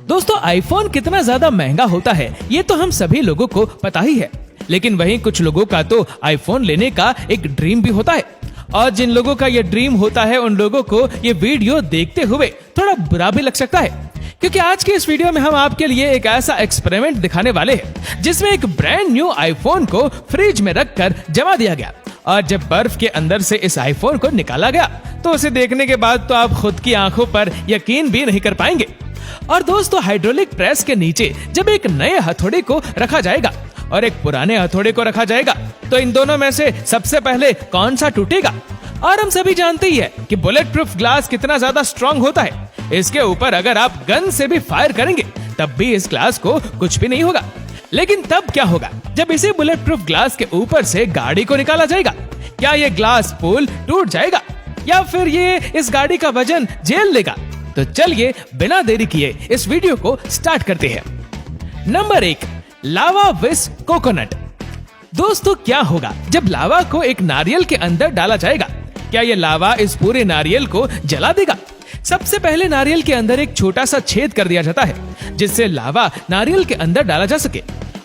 दोस्तों आईफोन कितना ज्यादा महंगा होता है ये तो हम सभी लोगों को पता ही है, लेकिन वहीं कुछ लोगों का तो आईफोन लेने का एक ड्रीम भी होता है। और जिन लोगों का ये ड्रीम होता है उन लोगों को ये वीडियो देखते हुए थोड़ा बुरा भी लग सकता है, क्योंकि आज के इस वीडियो में हम आपके लिए एक ऐसा एक्सपेरिमेंट दिखाने वाले हैं जिसमें एक ब्रांड न्यू आईफोन को फ्रिज में रखकर जमा दिया गया और जब बर्फ के अंदर से इस आईफोन को निकाला गया तो उसे देखने के बाद तो आप खुद की आंखों पर यकीन भी नहीं कर पाएंगे। और दोस्तों हाइड्रोलिक प्रेस के नीचे जब एक नए हथौड़े को रखा जाएगा और एक पुराने हथौड़े को रखा जाएगा तो इन दोनों में से सबसे पहले कौन सा टूटेगा। और हम सभी जानते ही है कि बुलेट प्रूफ ग्लास कितना ज्यादा स्ट्रॉन्ग होता है। इसके ऊपर अगर आप गन से भी फायर करेंगे तब भी इस ग्लास को कुछ भी नहीं होगा। लेकिन तब क्या होगा जब इसी बुलेट प्रूफ ग्लास के ऊपर से गाड़ी को निकाला जाएगा? क्या ये ग्लास पुल टूट जाएगा या फिर ये इस गाड़ी का वजन झेल लेगा? तो चलिए बिना देरी किए इस वीडियो को स्टार्ट करते हैं। Number 1, lava with coconut. दोस्तों क्या होगा जब लावा को एक नारियल के अंदर डाला जाएगा? क्या ये लावा इस पूरे नारियल को जला देगा? सबसे पहले नारियल के अंदर एक छोटा सा छेद कर दिया जाता है जिससे लावा नारियल के अंदर डाला जा सके।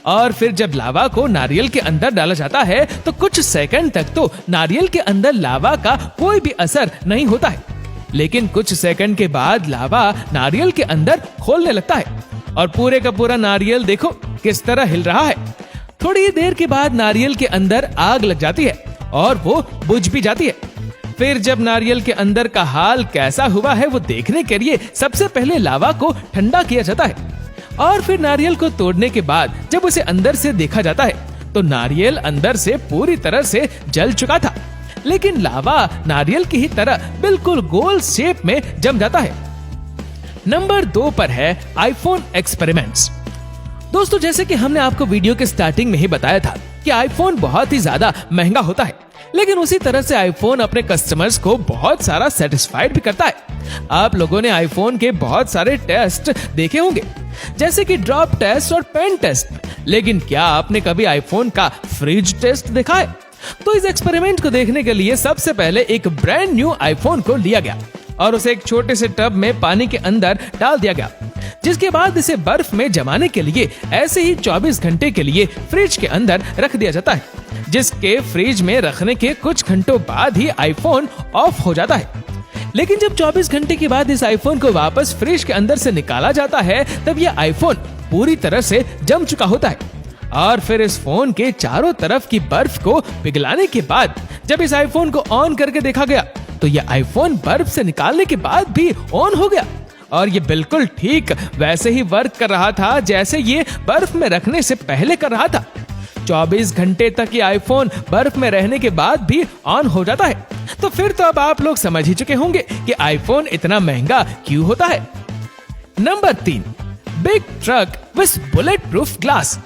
और फिर जब लावा को नारियल के अंदर डाला जाता है तो कुछ सेकंड तक तो नारियल के अंदर लावा का कोई भी असर नहीं होता है, लेकिन कुछ सेकंड के बाद लावा नारियल के अंदर खोलने लगता है और पूरे का पूरा नारियल देखो किस तरह हिल रहा है। थोड़ी देर के बाद नारियल के अंदर आग लग जाती है और वो बुझ भी जाती है। फिर जब नारियल के अंदर का हाल कैसा हुआ है वो देखने के लिए सबसे पहले लावा को ठंडा किया जाता है और फिर नारियल को तोड़ने के बाद जब उसे अंदर से देखा जाता है तो नारियल अंदर से पूरी तरह से जल चुका था, लेकिन लावा नारियल की ही तरह बिल्कुल गोल शेप में जम जाता है। नंबर 2 पर है आईफोन एक्सपेरिमेंट्स। दोस्तों जैसे कि हमने आपको वीडियो के स्टार्टिंग में ही बताया था कि आईफोन बहुत ही ज्यादा महंगा होता है, लेकिन उसी तरह से आईफोन अपने कस्टमर्स को बहुत सारा सेटिस्फाइड भी करता है। आप लोगों ने आईफोन के बहुत सारे टेस्ट देखे होंगे जैसे कि ड्रॉप टेस्ट और पेन टेस्ट, लेकिन क्या आपने कभी आईफोन का फ्रिज टेस्ट देखा है? तो इस एक्सपेरिमेंट को देखने के लिए सबसे पहले एक ब्रांड न्यू आईफोन को लिया गया और उसे एक छोटे से टब में पानी के अंदर डाल दिया गया, जिसके बाद इसे बर्फ में जमाने के लिए ऐसे ही 24 घंटे के लिए फ्रिज के अंदर रख दिया जाता है, जिसके फ्रिज में रखने के कुछ घंटों बाद ही आईफोन ऑफ हो जाता है। लेकिन जब 24 घंटे के बाद इस आईफोन को वापस फ्रिज के अंदर से निकाला जाता है तब यह आईफोन पूरी तरह से जम चुका होता है। और फिर इस फोन के चारों तरफ की बर्फ को पिघलाने के बाद जब इस आईफोन को ऑन करके देखा गया तो यह आईफोन बर्फ से निकालने के बाद भी ऑन हो गया और ये बिल्कुल ठीक वैसे ही वर्क कर रहा था जैसे ये बर्फ में रखने से पहले कर रहा था। 24 घंटे तक ये आईफोन बर्फ में रहने के बाद भी ऑन हो जाता है। तो फिर तो अब आप लोग समझ ही चुके होंगे कि आईफोन इतना महंगा क्यों होता है। Number 3, big truck with bullet proof glass.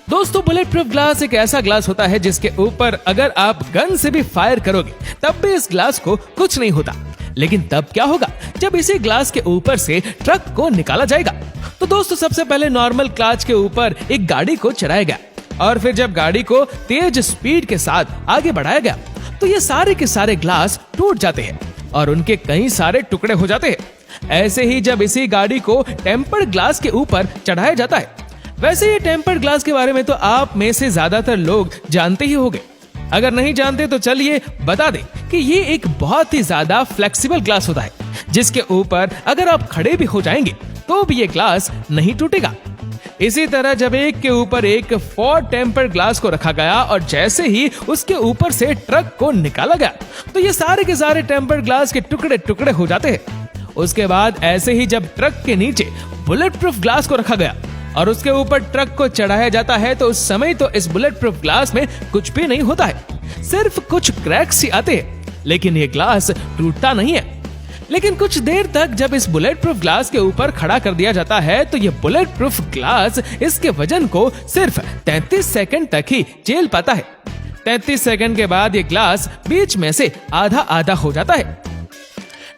दोस्तों बुलेट प्रूफ ग्लास एक ऐसा ग्लास होता है जिसके ऊपर अगर आप गन से भी फायर करोगे तब भी इस ग्लास को कुछ नहीं होता। लेकिन तब क्या होगा जब इसी ग्लास के ऊपर से ट्रक को निकाला जाएगा? तो दोस्तों सबसे पहले नॉर्मल क्लाच के ऊपर एक गाड़ी को चढ़ाया गया और फिर जब गाड़ी को तेज स्पीड के साथ आगे बढ़ाया गया तो ये सारे के सारे ग्लास टूट जाते हैं और उनके कई सारे टुकड़े हो जाते हैं। ऐसे ही जब इसी गाड़ी को टेम्पर्ड ग्लास के ऊपर चढ़ाया जाता है, वैसे ये टेम्पर्ड ग्लास के बारे में तो आप में से ज्यादातर लोग जानते ही होंगे। अगर नहीं जानते तो चलिए बता दें कि ये एक बहुत ही ज्यादा फ्लेक्सिबल ग्लास होता है जिसके ऊपर अगर आप खड़े भी हो जाएंगे तो भी ये ग्लास नहीं टूटेगा। इसी तरह जब एक के ऊपर एक 4 टेम्पर्ड ग्लास को रखा गया और जैसे ही उसके ऊपर से ट्रक को निकाला गया तो ये सारे के सारे टेम्पर्ड ग्लास के टुकड़े टुकड़े हो जाते हैं। उसके बाद ऐसे ही जब ट्रक के नीचे बुलेट प्रूफ ग्लास को रखा गया और उसके ऊपर ट्रक को चढ़ाया जाता है तो उस समय तो इस बुलेट प्रूफ ग्लास में कुछ भी नहीं होता है, सिर्फ कुछ क्रैक्स ही आते हैं, लेकिन ये ग्लास टूटता नहीं है। लेकिन कुछ देर तक जब इस बुलेट प्रूफ ग्लास के ऊपर खड़ा कर दिया जाता है तो ये बुलेट प्रूफ ग्लास इसके वजन को सिर्फ 33 सेकंड तक ही झेल पाता है। 33 सेकंड के बाद ये ग्लास बीच में से आधा आधा हो जाता है।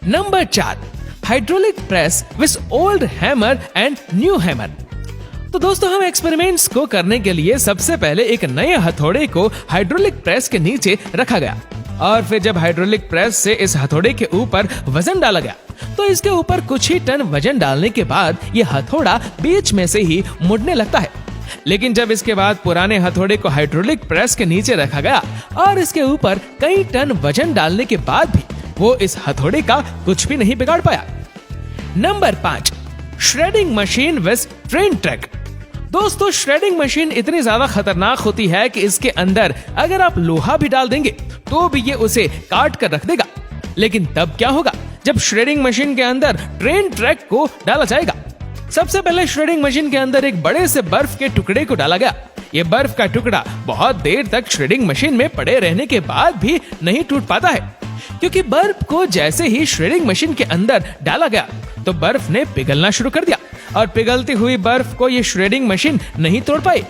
Number 4, hydraulic press with old hammer and new hammer. तो दोस्तों हम एक्सपेरिमेंट्स को करने के लिए सबसे पहले एक नए हथौड़े को हाइड्रोलिक प्रेस के नीचे रखा गया और फिर जब हाइड्रोलिक प्रेस से इस हथौड़े के ऊपर वजन डाला गया तो इसके ऊपर कुछ ही टन वजन डालने के बाद ये हथौड़ा बीच में से ही मुड़ने लगता है। लेकिन जब इसके बाद पुराने हथौड़े को हाइड्रोलिक प्रेस के नीचे रखा गया और इसके ऊपर कई टन वजन डालने के बाद भी वो इस हथौड़े का कुछ भी नहीं बिगाड़ पाया। Number 5, shredding machine with train track. दोस्तों, श्रेडिंग मशीन इतनी ज्यादा खतरनाक होती है कि इसके अंदर अगर आप लोहा भी डाल देंगे तो भी ये उसे काट कर रख देगा। लेकिन तब क्या होगा जब श्रेडिंग मशीन के अंदर ट्रेन ट्रैक को डाला जाएगा। सबसे पहले श्रेडिंग मशीन के अंदर एक बड़े से बर्फ के टुकड़े को डाला गया। ये बर्फ का टुकड़ा बहुत देर तक श्रेडिंग मशीन में पड़े रहने के बाद भी नहीं टूट पाता है, क्योंकि बर्फ को जैसे ही श्रेडिंग मशीन के अंदर डाला गया तो बर्फ ने पिघलना शुरू कर दिया और पिघलती हुई बर्फ को ये श्रेडिंग मशीन नहीं तोड़ पाई।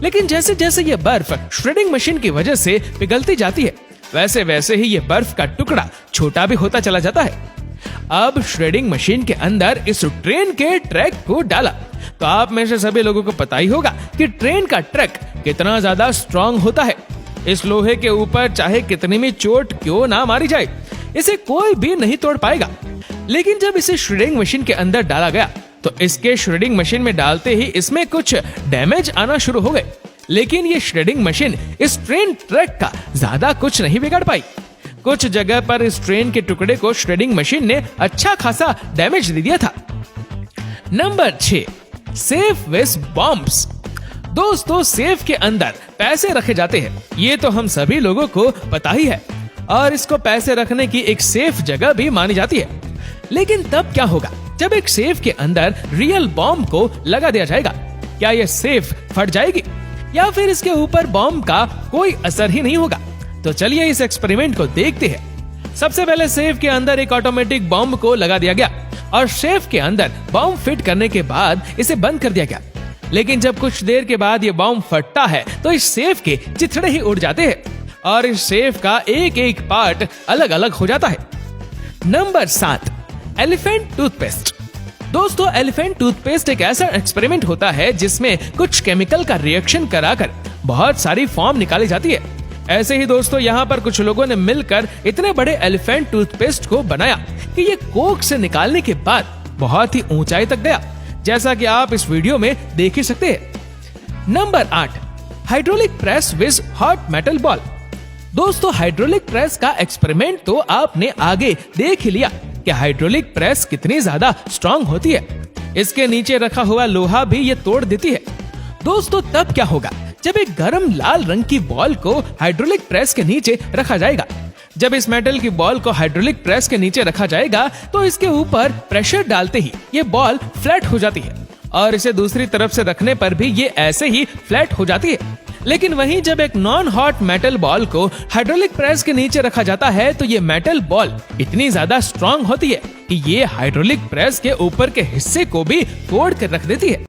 लेकिन जैसे जैसे ये बर्फ श्रेडिंग मशीन की वजह से पिघलती जाती है, वैसे वैसे ही ये बर्फ का टुकड़ा छोटा भी होता चला जाता है। अब श्रेडिंग मशीन के अंदर इस ट्रेन के ट्रैक को डाला तो आप में से सभी लोगों को पता ही होगा कि ट्रेन का ट्रैक कितना ज्यादा स्ट्रांग होता है। इस लोहे के ऊपर चाहे कितनी भी चोट क्यों ना मारी जाए, इसे कोई भी नहीं तोड़ पाएगा। लेकिन जब इसे श्रेडिंग मशीन के अंदर डाला गया तो इसके श्रेडिंग मशीन में डालते ही इसमें कुछ डैमेज आना शुरू हो गए। लेकिन ये श्रेडिंग मशीन इस ट्रेन ट्रैक का ज्यादा कुछ नहीं बिगाड़ पाई। कुछ जगह पर इस ट्रेन के टुकड़े को श्रेडिंग मशीन ने अच्छा खासा डैमेज दे दिया था। Number 6, safe with bombs. दोस्तों, सेफ के अंदर पैसे रखे जाते हैं, ये तो हम सभी लोगों को पता ही है और इसको पैसे रखने की एक सेफ जगह भी मानी जाती है। लेकिन तब क्या होगा जब एक सेफ के अंदर रियल बॉम्ब को लगा दिया जाएगा? क्या यह सेफ फट जाएगी या फिर इसके ऊपर बॉम्ब का कोई असर ही नहीं होगा? तो चलिए इस एक्सपेरिमेंट को देखते हैं। सबसे पहले सेफ के अंदर एक ऑटोमेटिक बॉम्ब को लगा दिया गया और सेफ के अंदर बॉम्ब फिट करने के बाद इसे बंद कर दिया गया। लेकिन जब कुछ देर के बाद ये बॉम्ब फटता है तो इस सेफ के चिथड़े ही उड़ जाते हैं और इस सेफ का एक एक पार्ट अलग अलग हो जाता है। Number 7, elephant toothpaste. दोस्तों, एलिफेंट टूथपेस्ट एक ऐसा एक्सपेरिमेंट होता है जिसमें कुछ केमिकल का रिएक्शन कराकर बहुत सारी फॉर्म निकाली जाती है। ऐसे ही दोस्तों, यहाँ पर कुछ लोगों ने मिलकर इतने बड़े एलिफेंट टूथपेस्ट को बनाया कि ये कोक से निकालने के बाद बहुत ही ऊंचाई तक गया, जैसा कि आप इस वीडियो में देख ही सकते हैं। Number 8, hydraulic press with hot metal ball. दोस्तों, हाइड्रोलिक प्रेस का एक्सपेरिमेंट तो आपने आगे देख ही लिया कि हाइड्रोलिक प्रेस कितनी ज्यादा स्ट्रांग होती है। इसके नीचे रखा हुआ लोहा भी ये तोड़ देती है। दोस्तों, तब क्या होगा जब एक गरम लाल रंग की बॉल को हाइड्रोलिक प्रेस के नीचे रखा जाएगा? जब इस मेटल की बॉल को हाइड्रोलिक प्रेस के नीचे रखा जाएगा तो इसके ऊपर प्रेशर डालते ही ये बॉल फ्लैट हो जाती है और इसे दूसरी तरफ से रखने पर भी ये ऐसे ही फ्लैट हो जाती है। लेकिन वहीं जब एक नॉन हॉट मेटल बॉल को हाइड्रोलिक प्रेस के नीचे रखा जाता है तो ये मेटल बॉल इतनी ज्यादा स्ट्रांग होती है कि ये हाइड्रोलिक प्रेस के ऊपर के हिस्से को भी तोड़ कर रख देती है।